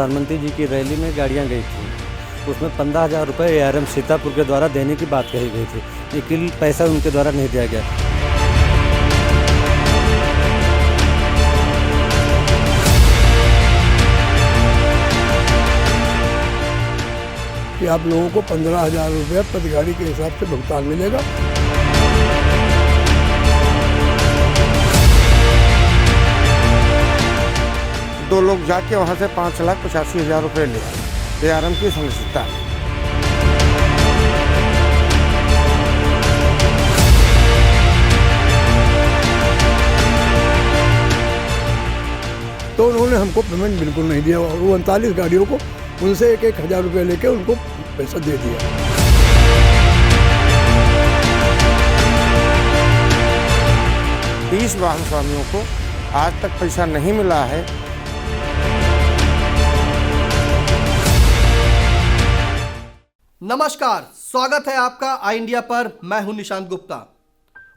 प्रधानमंत्री जी की रैली में गाड़ियां गई थी, उसमें 15,000 रुपये ARM सीतापुर के द्वारा देने की बात कही गई थी, लेकिन पैसा उनके द्वारा नहीं दिया गया। कि आप लोगों को 15,000 रुपये प्रति गाड़ी के हिसाब से भुगतान मिलेगा। दो लोग जाके वहाँ से 5,85,000 रुपये ले आए। ARM की संलिप्तता है। तो उन्होंने हमको पेमेंट बिल्कुल नहीं दिया और वो 39 गाड़ियों को उनसे 1,000 रुपये लेके उनको पैसा दे दिया। तीस वाहन स्वामियों को आज तक पैसा नहीं मिला है। नमस्कार, स्वागत है आपका आई इंडिया पर। मैं हूं निशांत गुप्ता।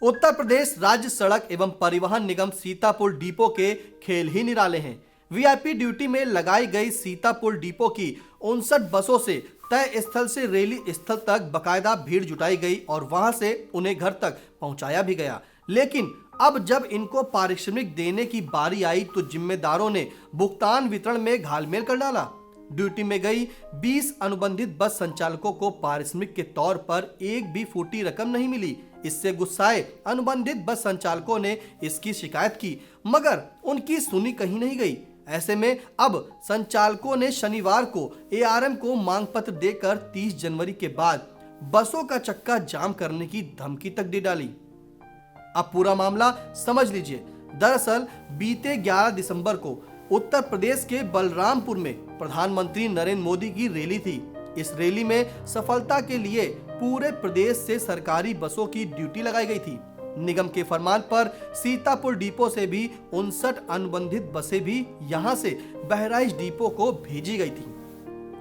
उत्तर प्रदेश राज्य सड़क एवं परिवहन निगम सीतापुर डिपो के खेल ही निराले हैं। वीआईपी ड्यूटी में लगाई गई सीतापुर डिपो की 59 बसों से तय स्थल से रैली स्थल तक बकायदा भीड़ जुटाई गई और वहां से उन्हें घर तक पहुंचाया भी गया। लेकिन अब जब इनको पारिश्रमिक देने की बारी आई तो जिम्मेदारों ने भुगतान वितरण में घालमेल कर डाला। ड्यूटी में गई 20 अनुबंधित बस संचालकों को पारिश्रमिक के तौर पर एक भी फूटी रकम नहीं मिली। इससे गुस्साए अनुबंधित बस संचालकों ने इसकी शिकायत की, मगर उनकी सुनी कहीं नहीं गई। ऐसे में अब संचालकों ने शनिवार को ARM को मांग पत्र देकर 30 जनवरी के बाद बसों का चक्का जाम करने की धमकी तक दे डाली। अब पूरा मामला समझ लीजिए। दरअसल बीते 11 दिसंबर को उत्तर प्रदेश के बलरामपुर में प्रधानमंत्री नरेंद्र मोदी की रैली थी। इस रैली में सफलता के लिए पूरे प्रदेश से सरकारी बसों की ड्यूटी लगाई गई थी। निगम के फरमान पर सीतापुर डिपो से भी 59 अनुबंधित बसें भी यहां से बहराइच डिपो को भेजी गई थी।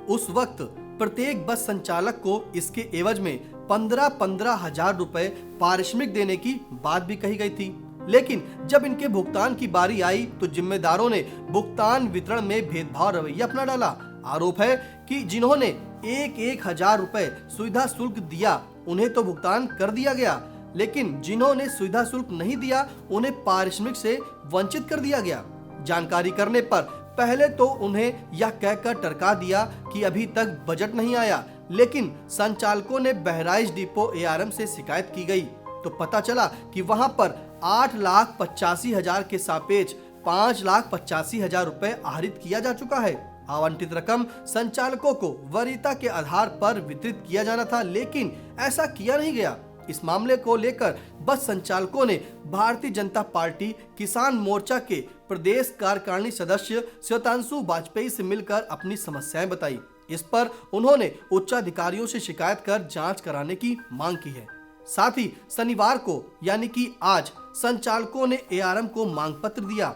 उस वक्त प्रत्येक बस संचालक को इसके एवज में 15-15 हजार रुपए पारिश्रमिक देने की बात भी कही गई थी। लेकिन जब इनके भुगतान की बारी आई तो जिम्मेदारों ने भुगतान वितरण में भेदभाव रवैया अपना डाला। आरोप है कि जिन्होंने 1,000 रुपए सुविधा शुल्क दिया उन्हें तो भुगतान कर दिया गया, लेकिन जिन्होंने सुविधा शुल्क नहीं दिया उन्हें पारिश्रमिक से वंचित कर दिया गया। जानकारी करने पर पहले तो उन्हें यह कहकर टरका दिया कि अभी तक बजट नहीं आया, लेकिन संचालकों ने बहराइच डिपो ARM से शिकायत की गई तो पता चला कि वहां पर 8,85,000 के सापेक्ष 5,85,000 रुपए आहरित किया जा चुका है। आवंटित रकम संचालकों को वरीयता के आधार पर वितरित किया जाना था, लेकिन ऐसा किया नहीं गया। इस मामले को लेकर बस संचालकों ने भारतीय जनता पार्टी किसान मोर्चा के प्रदेश कार्यकारिणी सदस्य श्वेतांशु वाजपेयी से मिलकर अपनी समस्याएं बताई। इस पर उन्होंने उच्च अधिकारियों से शिकायत कर जांच कराने की मांग की है। साथ ही शनिवार को यानी कि आज संचालकों ने ARM को मांग पत्र दिया।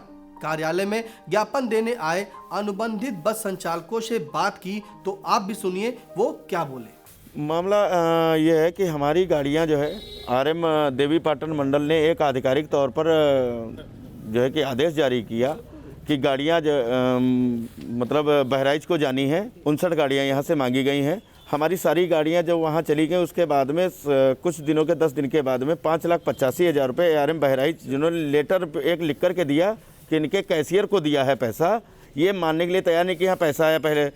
कार्यालय में ज्ञापन देने आए अनुबंधित बस संचालकों से बात की तो आप भी सुनिए वो क्या बोले। मामला ये है कि हमारी गाड़ियां जो है RM देवी पाटन मंडल ने एक आधिकारिक तौर पर जो है कि आदेश जारी किया कि गाड़ियां मतलब बहराइच को जानी है। 59 गाड़ियां यहां से मांगी गई हैं। हमारी सारी गाड़ियां जब वहां चली गई उसके बाद में कुछ दिनों के 10 दिन के बाद में 5,85,000 रुपये ARM बहराइच जिन्होंने लेटर एक लिख कर के दिया कि इनके कैशियर को दिया है पैसा, ये मानने के लिए तैयार नहीं कि यहाँ पैसा आया। पहले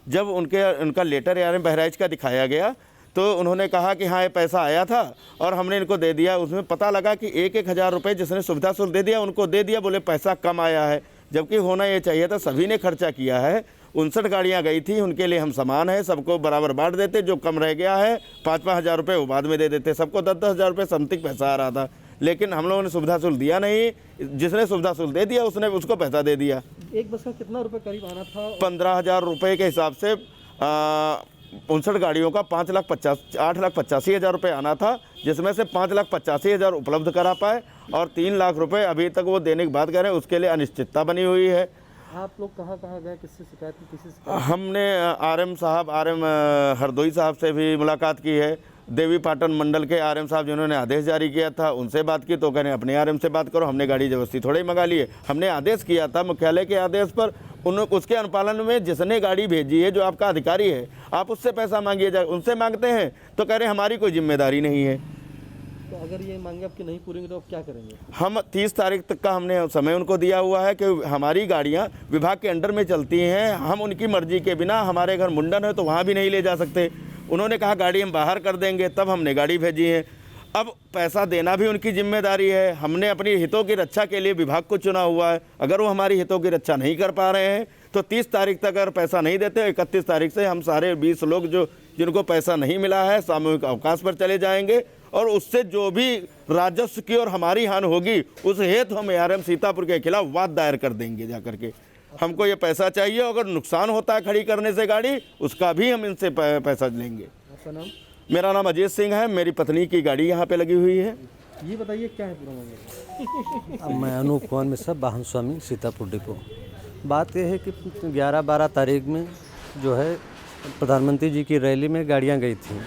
जब उनका लेटर ARM बहराइच का दिखाया गया तो उन्होंने कहा कि हाँ ये पैसा आया था और हमने इनको दे दिया। उसमें पता लगा कि 1,000 रुपये जिसने सुविधा शुल्क दे दिया उनको दे दिया, बोले पैसा कम आया है, जबकि होना ये चाहिए था सभी ने खर्चा किया है। 59 गाड़ियाँ गई थी, उनके लिए हम समान है, सबको बराबर बांट देते। जो कम रह गया है 5-5 हज़ार रुपये वो बाद में दे देते। सबको 10-10 हज़ार रुपये समथिंग पैसा आ रहा था, लेकिन हम लोगों ने सुविधा शुल्क दिया नहीं। जिसने सुविधा शुल्क दे दिया उसने उसको पैसा दे दिया। एक बस का कितना रुपए करीब आना था? 15,000 रुपये के हिसाब से 59 गाड़ियों का 8,85,000 रुपये आना था, जिसमें से 5,85,000 उपलब्ध करा पाए और 3 लाख रुपए अभी तक वो देने की बात कर रहे हैं। उसके लिए अनिश्चितता बनी हुई है। आप लोग कहाँ गए, किससे शिकायत की? हमने RM साहब RM हरदोई साहब से भी मुलाकात की है, देवी पाटन मंडल के आरएम साहब जिन्होंने आदेश जारी किया था उनसे बात की, तो कह रहे हैं अपने आरएम से बात करो, हमने गाड़ी जबरदस्ती थोड़े ही मंगा ली है। हमने आदेश किया था मुख्यालय के आदेश पर, उसके अनुपालन में जिसने गाड़ी भेजी है, जो आपका अधिकारी है, आप उससे पैसा मांगिए जाए। उनसे मांगते हैं तो कह रहे हैं हमारी कोई जिम्मेदारी नहीं है। तो अगर ये मांगे आपकी नहीं पूरी तो आप क्या करेंगे? हम 30 तारीख तक का हमने समय उनको दिया हुआ है कि हमारी गाड़ियां विभाग के अंडर में चलती हैं, हम उनकी मर्जी के बिना, हमारे घर मुंडन है तो वहां भी नहीं ले जा सकते। उन्होंने कहा गाड़ी हम बाहर कर देंगे, तब हमने गाड़ी भेजी है। अब पैसा देना भी उनकी जिम्मेदारी है। हमने अपनी हितों की रक्षा के लिए विभाग को चुना हुआ है। अगर वो हमारी हितों की रक्षा नहीं कर पा रहे हैं तो 30 तारीख तक अगर पैसा नहीं देते, 31 तारीख से हम सारे 20 लोग जिनको पैसा नहीं मिला है सामूहिक अवकाश पर चले जाएंगे, और उससे जो भी राजस्व की और हमारी हानि होगी उस हेतु हम ARM सीतापुर के खिलाफ वाद दायर कर देंगे जाकर के। हमको ये पैसा चाहिए, अगर नुकसान होता है खड़ी करने से गाड़ी, उसका भी हम इनसे पैसा लेंगे। आपका नाम? मेरा नाम अजीत सिंह है, मेरी पत्नी की गाड़ी यहाँ पे लगी हुई है। ये बताइए क्या है पूरा मामला? अब मैं अनूप कुमार मिश्रा, वाहन स्वामी, सीतापुर डिपो। बात यह है कि 11-12 तारीख में जो है प्रधानमंत्री जी की रैली में गाड़ियाँ गई थी,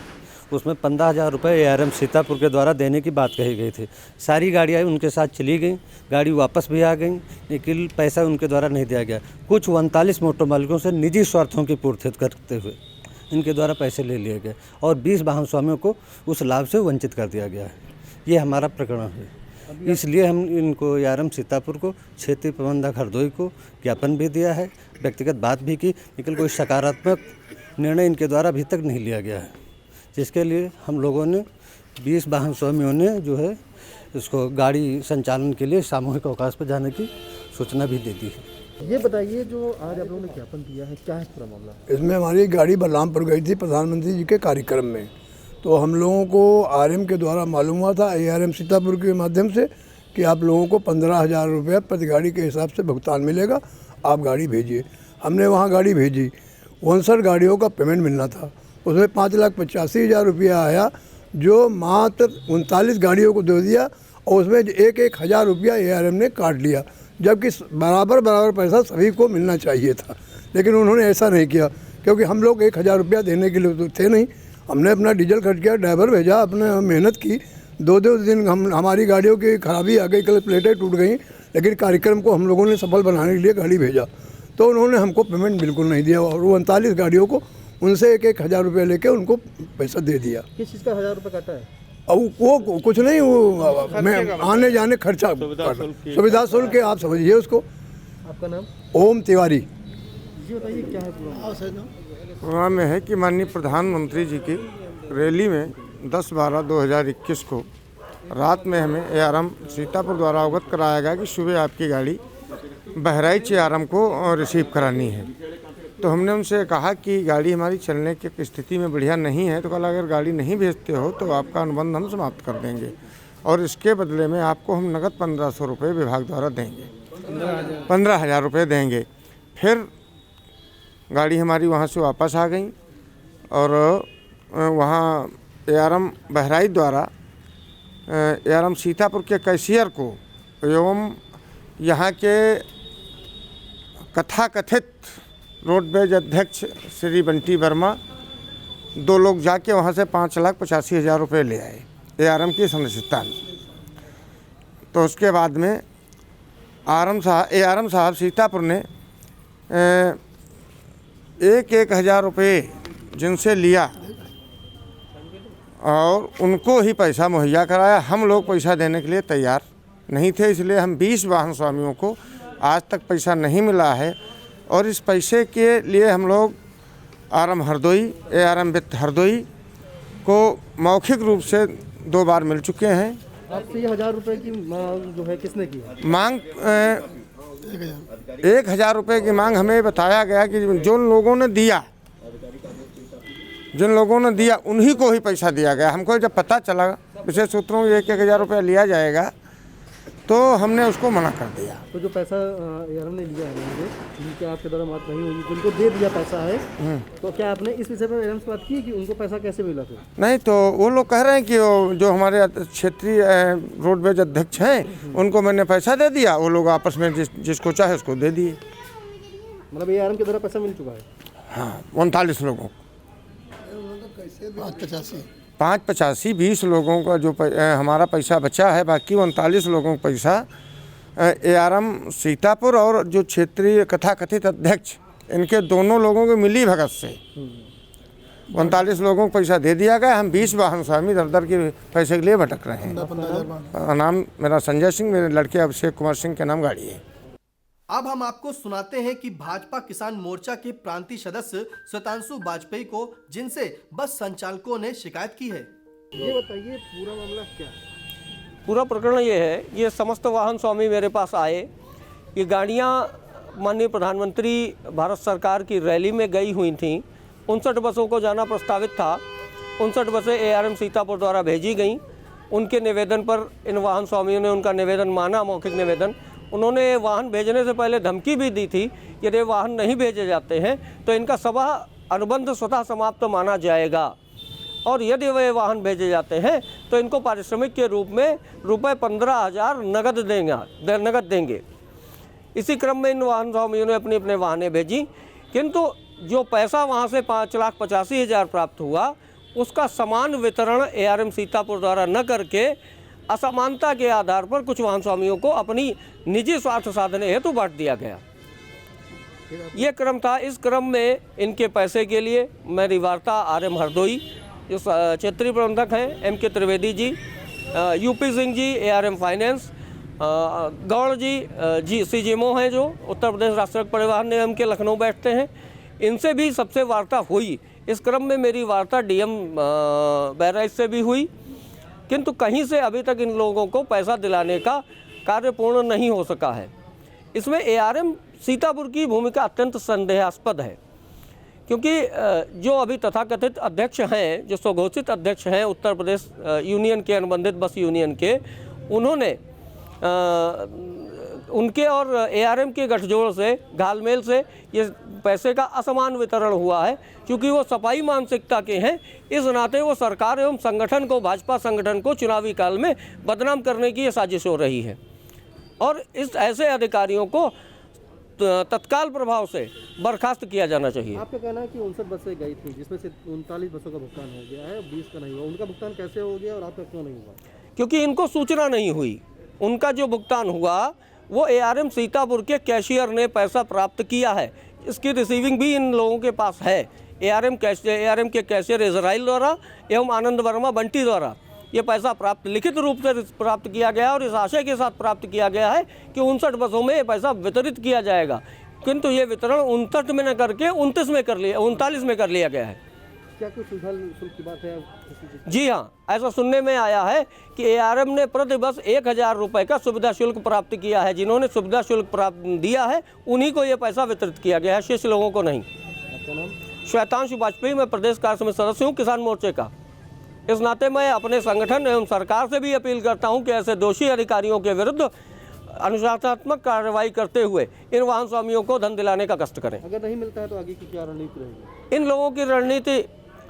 उसमें 15,000 रुपये ARM सीतापुर के द्वारा देने की बात कही गई थी। सारी गाड़ियाँ उनके साथ चली गई, गाड़ी वापस भी आ गई, लेकिन पैसा उनके द्वारा नहीं दिया गया। कुछ 39 मोटर मालिकों से निजी स्वार्थों की पूर्ति करते हुए इनके द्वारा पैसे ले लिए गए और 20 वाहन स्वामियों को उस लाभ से वंचित कर दिया गया है। ये हमारा प्रकरण है, इसलिए हम इनको ARM सीतापुर को, क्षेत्रीय प्रबंधक हरदोई को ज्ञापन भी दिया है, व्यक्तिगत बात भी की, लेकिन कोई सकारात्मक निर्णय इनके द्वारा अभी तक नहीं लिया गया है, जिसके लिए हम लोगों ने 20 वाहन स्वामियों ने जो है इसको गाड़ी संचालन के लिए सामूहिक अवकाश पर जाने की सूचना भी दे दी है। ये बताइए जो आज आप लोगों ने ज्ञापन दिया है, क्या है पूरा मामला? इसमें हमारी गाड़ी बलरामपुर गई थी प्रधानमंत्री जी के कार्यक्रम में, तो हम लोगों को ARM के द्वारा मालूम हुआ था, ARM सीतापुर के माध्यम से, कि आप लोगों को 15,000 रुपये प्रति गाड़ी के हिसाब से भुगतान मिलेगा, आप गाड़ी भेजिए। हमने वहाँ गाड़ी भेजी, 59 गाड़ियों का पेमेंट मिलना था, उसमें 5,85,000 रुपया आया, जो मात्र 39 गाड़ियों को दे दिया, और उसमें 1,000 रुपया ARM ने काट लिया, जबकि बराबर पैसा सभी को मिलना चाहिए था। लेकिन उन्होंने ऐसा नहीं किया, क्योंकि हम लोग 1,000 रुपया देने के लिए तो थे नहीं। हमने अपना डीजल खर्च किया, ड्राइवर भेजा, अपने मेहनत की, 2 दिन हमारी गाड़ियों की खराबी आ गई, कल प्लेटें टूट गई, लेकिन कार्यक्रम को हम लोगों ने सफल बनाने के लिए गाड़ी भेजा, तो उन्होंने हमको पेमेंट बिल्कुल नहीं दिया, और वो 39 गाड़ियों को उनसे 1,000 रुपये लेके उनको पैसा दे दिया। किस चीज़ का 1,000 रुपये काटा है? अब वो कुछ नहीं, वो मैं आने जाने खर्चा, सुविधा शुल्क, आप समझिए उसको। आपका नाम? ओम तिवारी। ये बताइए क्या है पूरा? प्रोग्राम में है कि माननीय प्रधानमंत्री जी की रैली में 10/12/2021 को रात में हमें ARM सीतापुर द्वारा अवगत कराया गया कि सुबह आपकी गाड़ी बहराइच ARM को रिसीव करानी है। तो हमने उनसे कहा कि गाड़ी हमारी चलने की स्थिति में बढ़िया नहीं है, तो कहा अगर गाड़ी नहीं भेजते हो तो आपका अनुबंध हम समाप्त कर देंगे, और इसके बदले में आपको हम नगद 1,500 रुपये विभाग द्वारा देंगे, 15,000 रुपये देंगे। फिर गाड़ी हमारी वहाँ से वापस आ गई, और वहाँ ARM बहराइच द्वारा ARM सीतापुर के कैशियर को एवं यहाँ के कथाकथित रोडवेज अध्यक्ष श्री बंटी वर्मा 2 लोग जाके वहाँ से 5,85,000 रुपये ले आए ARM की सदस्यता में। तो उसके बाद में ARM साहब सीतापुर ने 1,000 रुपये जिनसे लिया और उनको ही पैसा मुहैया कराया। हम लोग पैसा देने के लिए तैयार नहीं थे, इसलिए हम 20 वाहन स्वामियों को आज तक पैसा नहीं मिला है, और इस पैसे के लिए हम लोग ARM वित्त हरदोई को मौखिक रूप से 2 बार मिल चुके हैं। आपसे ये 1,000 रुपये की मांग जो है किसने की है? मांग 1,000 रुपये की मांग हमें बताया गया कि जिन लोगों ने दिया उन्हीं को ही पैसा दिया गया। हमको जब पता चला विशेष सूत्रों में 1,000 रुपया लिया जाएगा तो हमने उसको मना कर दिया। तो जो पैसा ARM ने लिया है, जिनके आपके द्वारा बात नहीं हुई, जिनको दे दिया पैसा है, तो क्या आपने इस विषय पर ARM से बात की कि उनको पैसा कैसे मिला? फिर नहीं, तो वो लोग कह रहे हैं कि जो हमारे क्षेत्रीय रोडवेज अध्यक्ष हैं उनको मैंने पैसा दे दिया, वो लोग आपस में जिसको चाहे उसको दे दिए। मतलब ये ARM के द्वारा पैसा मिल चुका है? हाँ, 39 लोगों को। 585 20 लोगों का जो हमारा पैसा बचा है, बाकी 39 लोगों का पैसा ARM सीतापुर और जो क्षेत्रीय कथाकथित अध्यक्ष, इनके दोनों लोगों के मिली भगत से 39 लोगों को पैसा दे दिया गया। हम 20 वाहन स्वामी दर दर के पैसे के लिए भटक रहे हैं। नाम मेरा संजय सिंह, मेरे लड़के अभिषेक कुमार सिंह के नाम गाड़ी है। अब हम आपको सुनाते हैं कि भाजपा किसान मोर्चा के प्रांतीय सदस्य श्वेतांशु वाजपेयी को जिनसे बस संचालकों ने शिकायत की है। ये बताइए पूरा मामला क्या है? पूरा प्रकरण ये है, ये समस्त वाहन स्वामी मेरे पास आए। ये गाड़ियाँ माननीय प्रधानमंत्री भारत सरकार की रैली में गई हुई थीं। 59 बसों को जाना प्रस्तावित था। 59 बसें ARM सीतापुर द्वारा भेजी गईं। उनके निवेदन पर इन वाहन स्वामियों ने उनका निवेदन माना, मौखिक निवेदन। उन्होंने वाहन भेजने से पहले धमकी भी दी थी, यदि वाहन नहीं भेजे जाते हैं तो इनका सभा अनुबंध स्वतः समाप्त माना जाएगा, और यदि वे वाहन भेजे जाते हैं तो इनको पारिश्रमिक के रूप में रुपये 15,000 नगद देंगे। इसी क्रम में इन वाहन स्वामियों ने अपनी अपने वाहनें भेजी, किंतु जो पैसा वहाँ से 5,85,000 प्राप्त हुआ, उसका समान वितरण ARM सीतापुर द्वारा न करके असमानता के आधार पर कुछ वाहन स्वामियों को अपनी निजी स्वार्थ साधने हेतु बांट दिया गया। ये क्रम था। इस क्रम में इनके पैसे के लिए मेरी वार्ता RM हरदोई, जो क्षेत्रीय प्रबंधक हैं, MK Trivedi ji, UP Singh ji ARM finance, Gaur जी CGMO हैं जो उत्तर प्रदेश राष्ट्रीय सड़क परिवहन निगम के लखनऊ बैठते हैं, इनसे भी सबसे वार्ता हुई। इस क्रम में मेरी वार्ता DM बहराइच से भी हुई, किंतु कहीं से अभी तक इन लोगों को पैसा दिलाने का कार्य पूर्ण नहीं हो सका है। इसमें ARM सीतापुर की भूमिका अत्यंत संदेहास्पद है, क्योंकि जो अभी तथाकथित अध्यक्ष हैं, जो स्वघोषित अध्यक्ष हैं उत्तर प्रदेश यूनियन के, अनुबंधित बस यूनियन के, उन्होंने उनके और ARM के गठजोड़ से, घालमेल से ये पैसे का असमान वितरण हुआ है। क्योंकि वो सपाई मानसिकता के हैं, इस नाते वो सरकार एवं संगठन को, भाजपा संगठन को चुनावी काल में बदनाम करने की ये साजिश हो रही है, और इस ऐसे अधिकारियों को तत्काल प्रभाव से बर्खास्त किया जाना चाहिए। आपका कहना है कि 59 बसें गई थी, जिसमें से 39 बसों का भुगतान हो गया है, 20 का नहीं हुआ। उनका भुगतान कैसे हो गया और आपका क्यों नहीं हुआ? क्योंकि इनको सूचना नहीं हुई। उनका जो भुगतान हुआ वो ARM सीतापुर के कैशियर ने पैसा प्राप्त किया है। इसकी रिसीविंग भी इन लोगों के पास है। ARM के कैशियर इजराइल द्वारा एवं आनंद वर्मा बंटी द्वारा ये पैसा प्राप्त, लिखित रूप से प्राप्त किया गया, और इस आशय के साथ प्राप्त किया गया है कि 59 बसों में ये पैसा वितरित किया जाएगा। किंतु ये वितरण 59 में न करके 39 में कर लिया गया है। क्या कोई सुविधा शुल्क की बात है? जी हाँ, ऐसा सुनने में आया है कि ARM ने प्रति बस 1,000 रुपये का सुविधा शुल्क प्राप्त किया है। जिन्होंने सुविधा शुल्क प्राप्त दिया है उन्हीं को ये पैसा वितरित किया गया है, शेष लोगों को नहीं। आपका नाम? श्वेतांशु वाजपेयी, मैं प्रदेश कार्य समिति सदस्य हूँ किसान मोर्चे का। इस नाते मैं अपने संगठन एवं सरकार से भी अपील करता हूँ कि ऐसे दोषी अधिकारियों के विरुद्ध अनुशासनात्मक कार्रवाई करते हुए इन वाहन स्वामियों को धन दिलाने का कष्ट करें। अगर नहीं मिलता है तो आगे की क्या रणनीति रहेगी? इन लोगों की रणनीति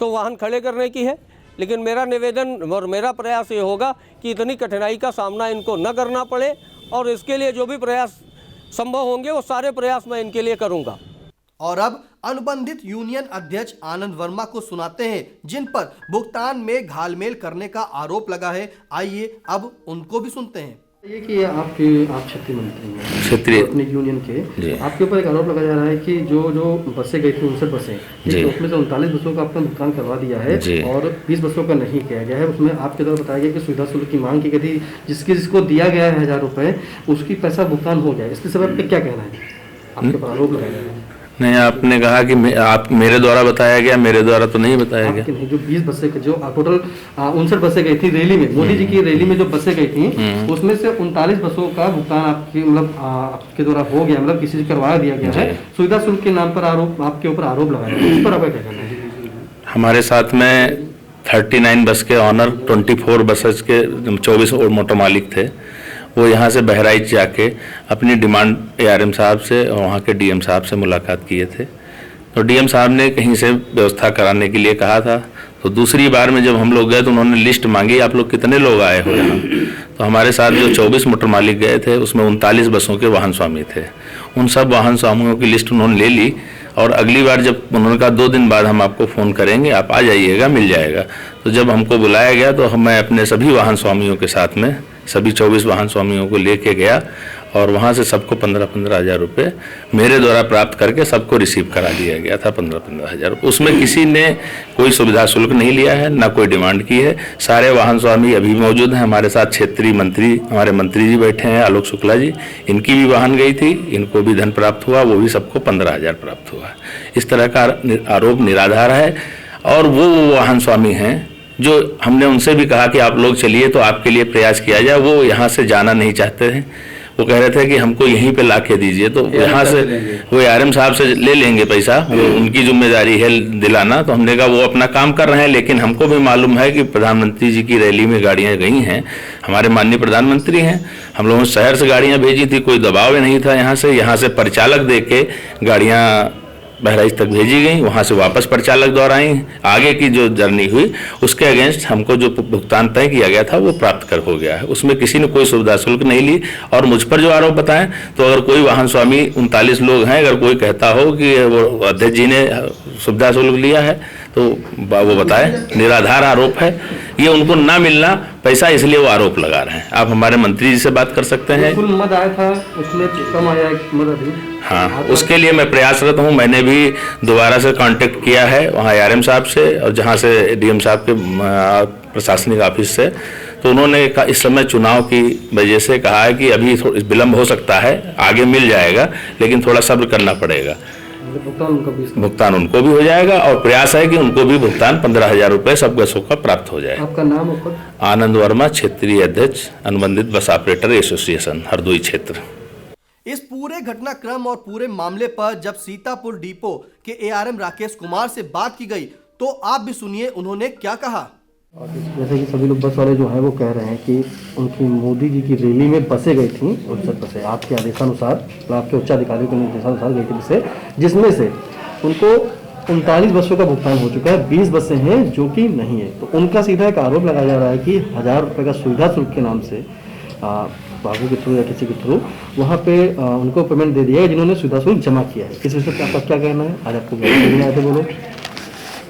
तो वाहन खड़े करने की है, लेकिन मेरा निवेदन और मेरा प्रयास ये होगा कि इतनी कठिनाई का सामना इनको न करना पड़े, और इसके लिए जो भी प्रयास संभव होंगे वो सारे प्रयास मैं इनके लिए करूँगा। और अब अनुबंधित यूनियन अध्यक्ष आनंद वर्मा को सुनाते हैं, जिन पर भुगतान में घालमेल करने का आरोप लगा है। आइए अब उनको भी सुनते हैं। ये कि आप क्षेत्रीय मंत्री हैं, क्षेत्रीय अपने यूनियन के, आपके ऊपर एक आरोप लगाया जा रहा है कि जो बसें गई थी 59 बसें, उसमें से 39 बसों का आपने भुगतान करवा दिया है और 20 बसों का नहीं किया गया है। उसमें आपके द्वारा बताया गया कि सुविधा शुल्क की मांग की गई थी, जिसको दिया गया है 1,000 रुपये, उसकी पैसा भुगतान हो गया। इसके सबब पे क्या कहना है? आपके ऊपर आरोप लगाया जा रहा है। नहीं, आपने कहा कि आप मेरे द्वारा बताया गया, मेरे द्वारा तो नहीं बताया गया। नहीं, जो 20 बसें जो टोटल 59 बसें गई थी रैली में, मोदी जी की रैली में जो बसें गई थी, उसमें से 39 बसों का भुगतान आपके आपके द्वारा हो गया, किसी से करवा दिया गया है। सुविधा शुल्क के नाम पर आरोप, आपके ऊपर आरोप लगाया है, इस पर आपका क्या कहना है? हमारे साथ में 39 बस के ऑनर, 24 बसेस के 24 और मोटर मालिक थे। वो यहाँ से बहराइच जाके अपनी डिमांड ARM साहब से और वहाँ के DM साहब से मुलाकात किए थे। तो DM साहब ने कहीं से व्यवस्था कराने के लिए कहा था। तो दूसरी बार में जब हम लोग गए तो उन्होंने लिस्ट मांगी, आप लोग कितने लोग आए हो यहाँ। तो हमारे साथ जो 24 मोटर मालिक गए थे उसमें 39 बसों के वाहन स्वामी थे। उन सब वाहन स्वामियों की लिस्ट उन्होंने ले ली और अगली बार जब उन्होंने कहा 2 दिन बाद हम आपको फ़ोन करेंगे, आप आ जाइएगा, मिल जाएगा। तो जब हमको बुलाया गया तो मैं अपने सभी वाहन स्वामियों के साथ में सभी 24 वाहन स्वामियों को लेके गया और वहाँ से सबको 15-15 हज़ार रुपये मेरे द्वारा प्राप्त करके सबको रिसीव करा दिया गया था। 15-15 हज़ार रुपये, उसमें किसी ने कोई सुविधा शुल्क नहीं लिया है, ना कोई डिमांड की है। सारे वाहन स्वामी अभी मौजूद हैं हमारे साथ। क्षेत्रीय मंत्री, हमारे मंत्री जी बैठे हैं, आलोक शुक्ला जी, इनकी भी वाहन गई थी, इनको भी धन प्राप्त हुआ, वो भी सबको 15 हज़ार प्राप्त हुआ। इस तरह का आरोप निराधार है। और वो वाहन स्वामी हैं जो हमने उनसे भी कहा कि आप लोग चलिए तो आपके लिए प्रयास किया जाए, वो यहाँ से जाना नहीं चाहते हैं। वो कह रहे थे कि हमको यहीं पे ला के दीजिए, तो यहाँ से वो ARM साहब से ले लेंगे पैसा, वो उनकी जिम्मेदारी है दिलाना। तो हमने कहा वो अपना काम कर रहे हैं, लेकिन हमको भी मालूम है कि प्रधानमंत्री जी की रैली में गाड़ियाँ गई हैं, हमारे माननीय प्रधानमंत्री हैं। हम लोगों ने शहर से गाड़ियाँ भेजी थी, कोई दबाव नहीं था। यहाँ से परिचालक दे के गाड़ियाँ बहराइच तक भेजी गई, वहाँ से वापस परिचालक द्वारा आई। आगे की जो जर्नी हुई उसके अगेंस्ट हमको जो भुगतान तय किया गया था वो प्राप्त कर हो गया है। उसमें किसी ने कोई सुविधा शुल्क नहीं ली। और मुझ पर जो आरोप बताएं, तो अगर कोई वाहन स्वामी 39 लोग हैं, अगर कोई कहता हो कि वो अध्यक्ष जी ने सुविधा शुल्क लिया है तो वो बताए। निराधार आरोप है, ये उनको ना मिलना पैसा, इसलिए वो आरोप लगा रहे हैं। आप हमारे मंत्री जी से बात कर सकते हैं। कुल मद आया था उसमें कम आया मद अभी। हाँ, उसके लिए मैं प्रयासरत हूँ। मैंने भी दोबारा से कांटेक्ट किया है वहाँ ARM साहब से, और जहाँ से DM साहब के प्रशासनिक ऑफिस से। तो उन्होंने इस समय चुनाव की वजह से कहा है कि अभी विलम्ब हो सकता है, आगे मिल जाएगा, लेकिन थोड़ा सब्र करना पड़ेगा। भुगतान उनको भी हो जाएगा और प्रयास है कि उनको भी भुगतान 15 हज़ार रुपये सब बसों का प्राप्त हो जाए। आपका नाम? आनंद वर्मा, क्षेत्रीय अध्यक्ष अनुबंधित बस ऑपरेटर एसोसिएशन, हरदोई क्षेत्र। इस पूरे घटनाक्रम और पूरे मामले पर जब सीतापुर डिपो के ARM राकेश कुमार से बात की गई तो आप भी सुनिए उन्होंने क्या कहा। जैसे कि सभी लोग बस वाले जो है वो कह रहे हैं कि उनकी मोदी जी की रैली में बसें गई थी, 69 बसें आपके आदेशानुसार, आपके उच्च अधिकारियों के निर्देशानुसार गई थी बसें, जिसमें से उनको 39 बसों का भुगतान हो चुका है, 20 बसें हैं जो कि नहीं है। तो उनका सीधा एक आरोप लगाया जा रहा है कि 1000 रुपये का सुविधा शुल्क के नाम से बाबू के थ्रू या किसी के थ्रू वहाँ पे उनको पेमेंट दे दिया है जिन्होंने सुविधा शुल्क जमा किया है। इस विषय पर आपका क्या कहना है? आज आपको आए थे, बोलो।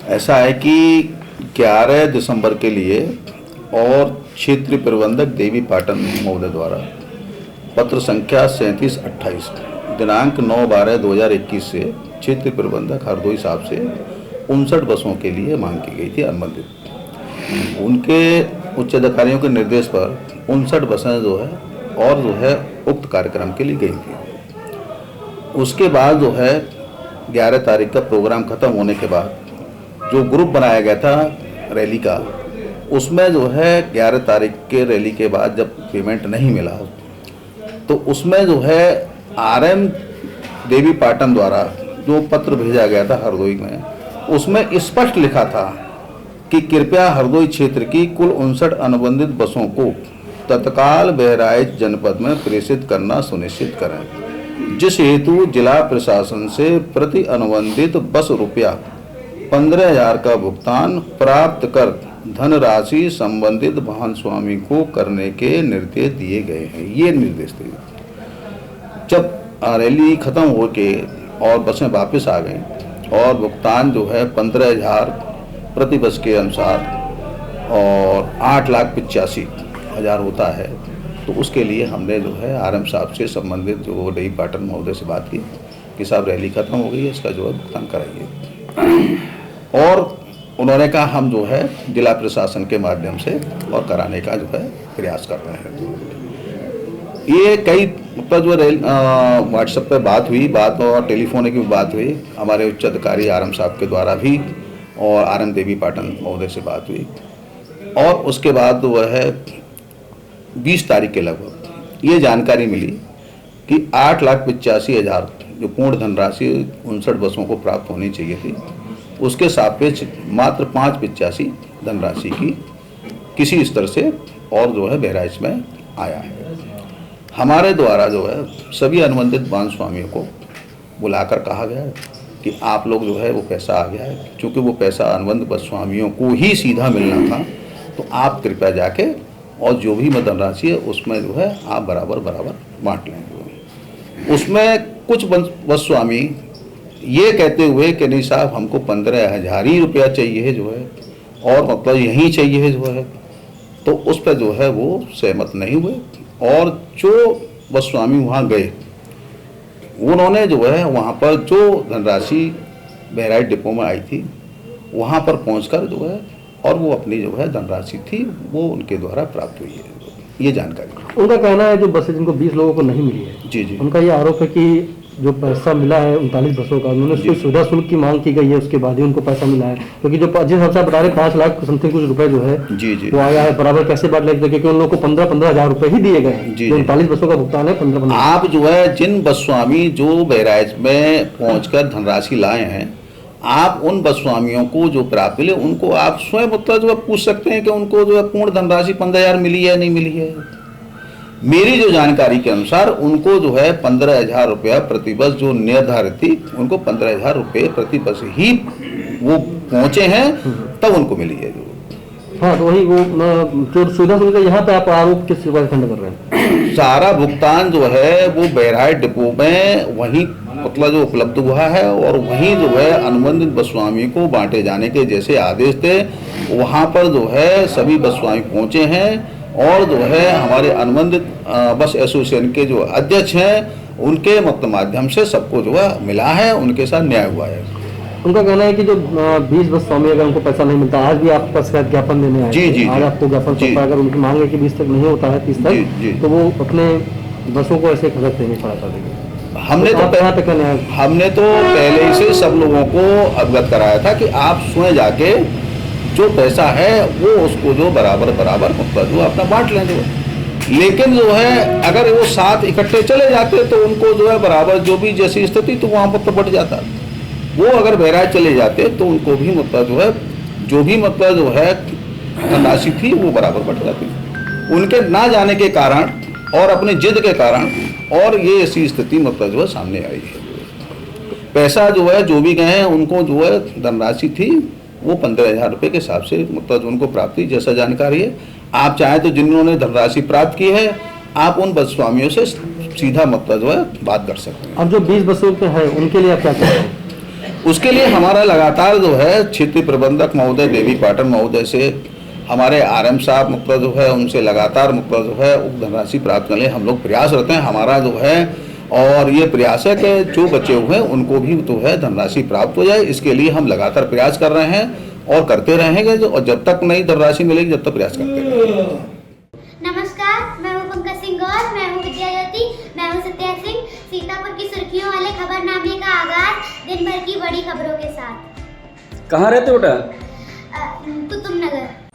ऐसा है कि 11 दिसंबर के लिए और क्षेत्रीय प्रबंधक देवी पाटन महोदय द्वारा पत्र संख्या 3728 दिनांक 9/12/2021 से क्षेत्रीय प्रबंधक हरदोई साहब से 59 बसों के लिए मांग की गई थी अनुबंधित। उनके उच्च अधिकारियों के निर्देश पर 59 बसें जो है उक्त कार्यक्रम के लिए गई थी। उसके बाद जो है 11 तारीख का प्रोग्राम खत्म होने के बाद जो ग्रुप बनाया गया था रैली का, उसमें जो है 11 तारीख के रैली के बाद जब पेमेंट नहीं मिला तो उसमें जो है ARM देवी पाटन द्वारा जो पत्र भेजा गया था हरदोई में, उसमें स्पष्ट लिखा था कि कृपया हरदोई क्षेत्र की कुल 59 अनुबंधित बसों को तत्काल बहराइच जनपद में प्रेषित करना सुनिश्चित करें, जिस हेतु जिला प्रशासन से प्रति अनुबंधित बस रुपया 15,000 का भुगतान प्राप्त कर धनराशि संबंधित वाहन स्वामी को करने के निर्देश दिए गए हैं। ये निर्देश थे। जब रैली खत्म हो के और बसें वापस आ गई और भुगतान जो है 15,000 प्रति बस के अनुसार और 8,85,000 होता है, तो उसके लिए हमने जो है ARM साहब से संबंधित जो देवी पाटन महोदय से बात की कि साहब रैली खत्म हो गई है, इसका जो है भुगतान कराइए। और उन्होंने कहा हम जो है जिला प्रशासन के माध्यम से और कराने का जो है प्रयास कर रहे हैं। ये कई मतलब जो व्हाट्सएप पे बात हुई, बात और टेलीफोन की भी बात हुई, हमारे उच्च अधिकारी ARM साहब के द्वारा भी और ARM देवी पाटन महोदय से बात हुई। और उसके बाद वह है 20 तारीख के लगभग ये जानकारी मिली कि 8,85,000 जो पूर्ण धनराशि 59 बसों को प्राप्त होनी चाहिए थी, उसके सापेक्ष मात्र 5,85 धनराशि की किसी स्तर से और जो है बहराइच में आया है। हमारे द्वारा जो है सभी अनुबंधित वाहन स्वामियों को बुलाकर कहा गया है कि आप लोग जो है वो पैसा आ गया है, क्योंकि वो पैसा अनुबंध बस स्वामियों को ही सीधा मिलना था, तो आप कृपया जाके और जो भी धनराशि है उसमें जो है आप बराबर बांट लेंगे। उसमें कुछ बस स्वामी ये कहते हुए कि नहीं साहब हमको 15,000 ही रुपया चाहिए जो है, और मतलब यही चाहिए जो है, तो उस पर जो है वो सहमत नहीं हुए। और जो बस स्वामी वहाँ गए, उन्होंने जो है वहाँ पर जो धनराशि बहराइच डिपो में आई थी, वहाँ पर पहुँचकर जो है और वो अपनी जो है धनराशि थी वो उनके द्वारा प्राप्त हुई है, ये जानकारी। उनका कहना है जो बसें जिनको 20 लोगों को नहीं मिली है, जी जी, उनका ये आरोप है कि जो पैसा मिला है 39 बसों का, उन्होंने कोई सुविधा शुल्क की मांग की गई है, उसके बाद ही उनको पैसा मिला है। क्योंकि जो जिस हिसाब से बता रहे 5 लाख समथिंग कुछ रुपए जो है जी जी, वो आया है, बराबर कैसे बांट लेते, क्योंकि उन लोगों को 15-15 हज़ार रुपए ही दिए गए हैं। जी, जो 39 बसों का भुगतान है 15-15। आप जो है जिन बस स्वामी जो बहराइच में पहुंचकर धनराशि लाए हैं, आप उन बस स्वामियों को जो प्राप्त मिले उनको आप स्वयं मतलब जो है पूछ सकते हैं कि उनको जो है पूर्ण धनराशि 15,000 मिली है नहीं मिली है। मेरी जो जानकारी के अनुसार उनको जो है 15,000 रुपया प्रति बस जो निर्धारित थी, उनको 15,000 रुपये प्रति बस ही वो पहुंचे हैं, तब उनको मिली है। हाँ, तो वही वो जो सुविधा शुल्क यहाँ पे आप आरोप किस चीज़ का खंड कर रहे हैं? सारा भुगतान जो है वो बहराइच डिपो में वहीं मतलब जो उपलब्ध हुआ है, और वहीं जो है अनुबंधित बस स्वामी को बांटे जाने के जैसे आदेश थे, वहाँ पर जो है सभी बस स्वामी पहुँचे हैं, और जो है हमारे अनुबंधित बस एसोसिएशन के जो अध्यक्ष हैं उनके मतलब माध्यम से सबको जो है मिला है, उनके साथ न्याय हुआ है। उनका कहना है कि जो 20 बस स्वामी अगर उनको पैसा नहीं मिलता, आज भी आपके पास ज्ञापन देने आए, जी जी, आज आपको ज्ञापन सौंपा, अगर उनकी मांग है कि 20 तक नहीं होता है 30 तक, तो वो अपने बसों को ऐसे खर्च नहीं पड़ा था। हमने तो पहले ही से सब लोगों को अवगत कराया था कि आप स्वयं जाके जो पैसा है वो उसको जो बराबर मतलब जो अपना बांट लें जो। लेकिन जो है अगर वो साथ इकट्ठे चले जाते तो उनको जो है बराबर जो भी जैसी स्थिति तो वहाँ पर तो बढ़ जाता। वो अगर बहराइच चले जाते तो उनको भी मतलब जो है जो भी मतलब जो है धनराशि थी वो बराबर बढ़ जाती। उनके ना जाने के कारण और अपने जिद के कारण और ये ऐसी स्थिति मतलब जो है सामने आई है। पैसा जो है जो भी गए हैं उनको जो है धनराशि थी वो 15,000 रुपये के हिसाब से मतलब उनको प्राप्त हुई, जैसा जानकारी है। आप चाहें तो जिन्होंने धनराशि प्राप्त की है आप उन बस स्वामियों से सीधा मतलब जो है बात कर सकते हैं। अब जो 20 बसों के हैं उनके लिए आप क्या कह रहे हैं? उसके लिए हमारा लगातार जो है क्षेत्रीय प्रबंधक महोदय देवी पाटन महोदय से हमारे RM साहब मतलब जो है उनसे लगातार मतलब जो है धनराशि प्राप्त करने हम लोग प्रयास रहते हैं। हमारा जो है और ये प्रयास है कि जो बचे हुए हैं उनको भी तो है धनराशि प्राप्त हो जाए, इसके लिए हम लगातार प्रयास कर रहे हैं और करते रहेंगे। और जब तक नई धनराशि मिलेगी जब तक प्रयास करते रहेंगे। नमस्कार, मैं हूँ पंकज सिंह और मैं हूँ विद्या ज्योति, मैं हूँ सत्या सिंह। सीतापुर की सुर्खियों वाले खबरनामे का आगाज दिन भर की बड़ी खबरों के साथ। कहाँ रहते हो बेटा? कुतुब नगर।